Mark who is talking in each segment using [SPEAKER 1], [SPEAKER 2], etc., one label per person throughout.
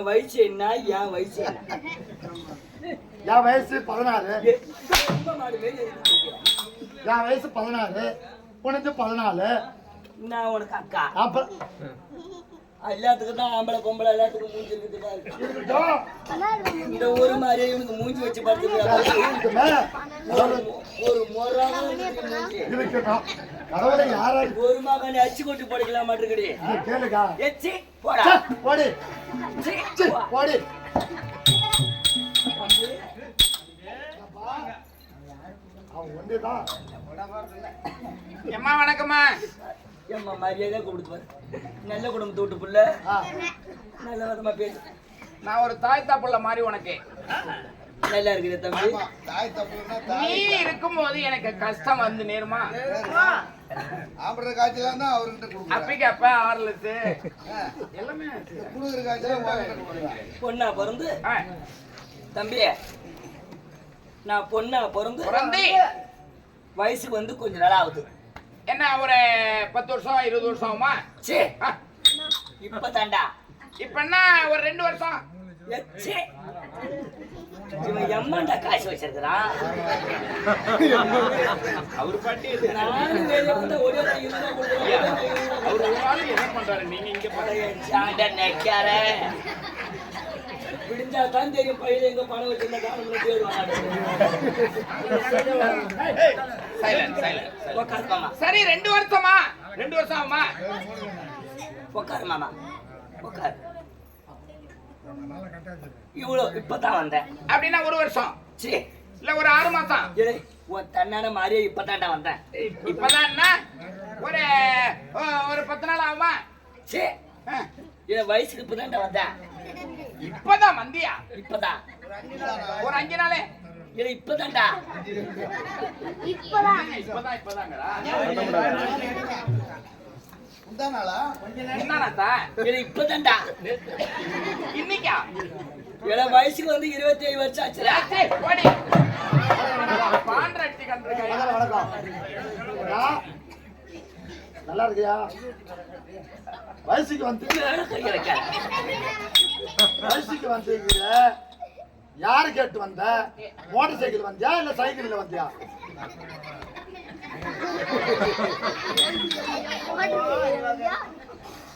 [SPEAKER 1] வயசு என்ன? என் வயசு
[SPEAKER 2] என் வயசு 16. என் வயசு 16, உனக்கு 14.
[SPEAKER 1] நான் உனக்கு அக்கா.
[SPEAKER 2] அப்புறம்
[SPEAKER 1] எல்லாத்துக்கும் தான் ஆம்பளை பொம்பளை எல்லாத்துக்கும் மூஞ்சி இந்த ஒரு மாதிரியே இவனுக்கு மூஞ்சி வச்சு பார்த்துருக்காங்க. ஒரு ஒரு மகன் அச்சு கொண்டு படிக்கலாம் மாட்டிருக்கடி.
[SPEAKER 2] கேளுக்கா
[SPEAKER 1] எச்சி போடா
[SPEAKER 2] போடு போடு.
[SPEAKER 3] எம்மா வணக்கம்மா.
[SPEAKER 1] எம்மா மரியாதை கூப்பிடுவார். நல்ல குடும்பத்தை விட்டு புள்ள நல்ல விதமா பேசு.
[SPEAKER 3] நான் ஒரு தாய் தாப்புள்ள மாதிரி உனக்கு
[SPEAKER 1] நல்லா இருக்குது தம்பி.
[SPEAKER 3] நீ இருக்கும்போது எனக்கு கஷ்டம் வந்து நேருமா? அப்பைக்கு அப்ப ஆர்லஸ் எல்லாமே
[SPEAKER 1] பொண்ணா பிறந்து தம்பி, நான் பொண்ணா பிறந்து வயசுக்கு வந்து கொஞ்ச நாள் ஆகுது.
[SPEAKER 3] என்ன ஒரு 10 வருஷம் 20 வருஷம் ஆகுமா?
[SPEAKER 1] சே இப்ப தாண்டா.
[SPEAKER 3] இப்ப என்ன ஒரு 2 வருஷம்.
[SPEAKER 1] இவன் எம்மாண்டா காசு வச்சிருக்கிறான்.
[SPEAKER 3] அவர் பாட்டி
[SPEAKER 1] என்ன
[SPEAKER 3] பண்றாரு? நீங்க இங்க
[SPEAKER 1] நெக்கார விடிஞ்சா தான் தெரியும் பையில எங்க பணம் வச்சிருந்த காலத்துல தேடுவாங்க.
[SPEAKER 3] சரி 2 வருஷமா? 2 வருஷம் ஆகுமா?
[SPEAKER 1] உட்காரு மாமா உட்காரு. இவ்வளவு இப்பதான் வந்தேன்.
[SPEAKER 3] அப்படின்னா 1 வருஷம் இல்ல ஒரு 6 மாசம்.
[SPEAKER 1] உன் தன்னான மாதிரியே இப்பதான்டா வந்தேன்.
[SPEAKER 3] இப்பதான் என்ன ஒரு 10 நாள் ஆகுமா?
[SPEAKER 1] சே என் வயசுக்கு இப்பதான்டா வந்தேன்.
[SPEAKER 3] இப்பதான் வந்தியா?
[SPEAKER 1] இப்பதான்
[SPEAKER 3] ஒரு 5 நாளே.
[SPEAKER 1] இப்பதான்டா
[SPEAKER 3] இப்பதாங்கடா. என்னடா
[SPEAKER 1] இது இப்பதான்டா.
[SPEAKER 3] இன்னைக்கா
[SPEAKER 1] என் வயசுக்கு வந்து 27 வருஷம் ஆச்சுடா.
[SPEAKER 3] சரி, போடி. பாண்டரட்டி கண்டிருக்காயா?
[SPEAKER 2] வணக்கம். ஐயா, நல்லா இருக்கியா? வயசுக்கு வந்து யாரு கேட்டு வந்த? மோட்டார் சைக்கிள் வந்தியா இல்ல சைக்கிள்ல வந்தியா?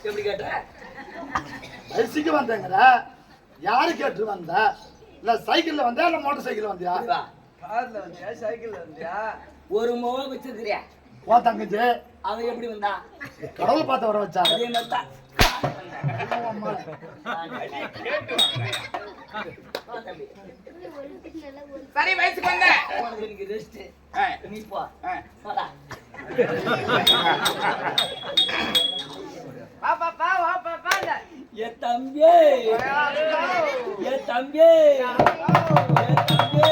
[SPEAKER 1] எப்படி கேட்ட?
[SPEAKER 2] வயசுக்கு வந்தேங்கிற யாரு கேட்டு வந்த? இல்ல சைக்கிள்ல வந்தியா இல்ல மோட்டார் சைக்கிள் வந்தியா?
[SPEAKER 1] கார்ல வந்தியா சைக்கிள்ல வந்தியா? ஒரு முகம் வச்சிருக்கிறியா?
[SPEAKER 2] ஓ தங்கச்சி
[SPEAKER 1] அவன் எப்படி வந்தா?
[SPEAKER 2] கடவுள் பார்த்து வர வச்சா.
[SPEAKER 1] அதே மாதிரி தான்.
[SPEAKER 3] சரி, வயசுக்கு வந்த
[SPEAKER 1] உனக்கு இன்னைக்கு ரெஸ்ட்.
[SPEAKER 3] ஆ.
[SPEAKER 1] நீ போ.
[SPEAKER 3] ஆ.
[SPEAKER 1] வாடா.
[SPEAKER 3] வா பாப்பா, வா பாப்பா.
[SPEAKER 1] ஏ தம்பி, ஏ தம்பி, ஏ தம்பி.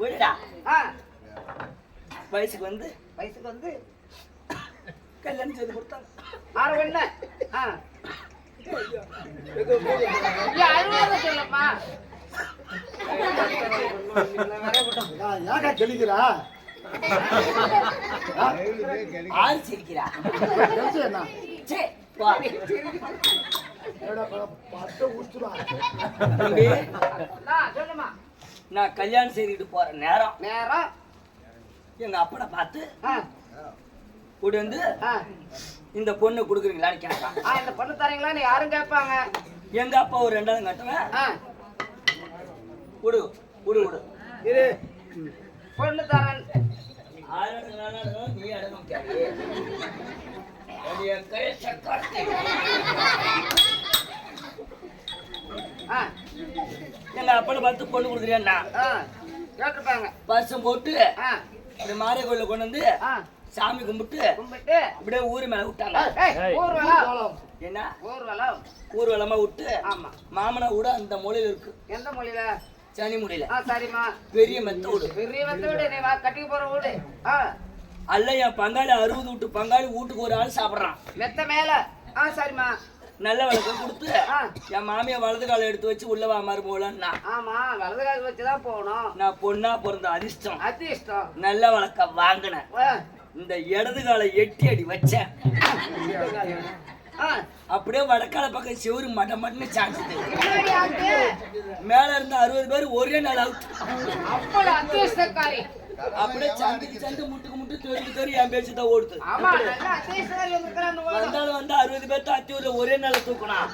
[SPEAKER 1] விடுடா. வயசுக்கு வந்து கல்யாணம் செய்து கொடுத்தாங்க.
[SPEAKER 2] ஏக்கா கெளிக்கிறா?
[SPEAKER 1] ஆறு சிரிக்கிறா.
[SPEAKER 2] என்ன
[SPEAKER 1] சே, போ.
[SPEAKER 2] பட்ட ஊத்துறா.
[SPEAKER 1] தம்பி,
[SPEAKER 3] சொல்லுமா.
[SPEAKER 1] நான் கல்யாணம் செய்துட்டு போற நேரம்
[SPEAKER 3] நேரம்
[SPEAKER 1] எங்க அப்பனை பார்த்து கூட வந்து இந்த பொண்ணை கொடுக்குறீங்களான்னு கேட்டான்.
[SPEAKER 3] இந்த பொண்ணு தரீங்களான்னு யாரும் கேட்பாங்க.
[SPEAKER 1] எங்க அப்பா ஒரு 2ஆவது கட்டுவேன். விடு விடு விடு இரு.
[SPEAKER 3] பொண்ணு தரேன்.
[SPEAKER 1] நீ அடங்கும் கேள்வி. அது என் கையை சக்காத்தி. எங்க அப்பனை பார்த்து பொண்ணு கொடுக்குறியா?
[SPEAKER 3] கேட்டுருப்பாங்க.
[SPEAKER 1] பரிசம் போட்டு இப்படி மாரிய கோயில கொண்டு வந்து சாமி கும்பிட்டு அப்படியே ஊரு மேல விட்டாங்க.
[SPEAKER 3] ஊர்வலம்.
[SPEAKER 1] என்ன
[SPEAKER 3] ஊர்வலம்?
[SPEAKER 1] ஊர்வலமா விட்டு
[SPEAKER 3] ஆமா.
[SPEAKER 1] மாமனா வீடு அந்த மூலையில இருக்கு.
[SPEAKER 3] எந்த மொழியில?
[SPEAKER 1] சனி மூலையில.
[SPEAKER 3] சரிம்மா.
[SPEAKER 1] பெரிய மெத்த வீடு.
[SPEAKER 3] பெரிய மெத்த வீடு. நீ வா, கட்டிக்கு போற வீடு.
[SPEAKER 1] அல்ல என் பங்காளி 60 வீட்டு பங்காளி வீட்டுக்கு ஒரு ஆள் சாப்பிடுறான்.
[SPEAKER 3] மெத்த மேல. சரிம்மா.
[SPEAKER 1] நல்ல விளக்கம் கொடுத்து என் மாமியா வலது காலை எடுத்து வச்சு உள்ள வா மாதிரி போலன்னா.
[SPEAKER 3] ஆமா, வலது கால் வச்சுதான் போகணும்.
[SPEAKER 1] நான் பொண்ணா பிறந்த அதிர்ஷ்டம்.
[SPEAKER 3] அதிர்ஷ்டம்.
[SPEAKER 1] நல்ல வழக்கம் வாங்கினேன். இந்த இடது காலை 8 அடி வச்சேன். அப்படியே வடக்கால பக்கம் சிவரு மட்ட மட்டும் சாஞ்சுது. மேல இருந்த 60 பேர் ஒரே நாள் அவுட். அப்படியே சந்து முட்டுக்கு முட்டு தெருக்கு என் பேச்சு தான் ஓடுது. வந்தாலும் வந்து 60 பேர்த்த அத்தியூர்ல ஒரே நாள் தூக்கணும்.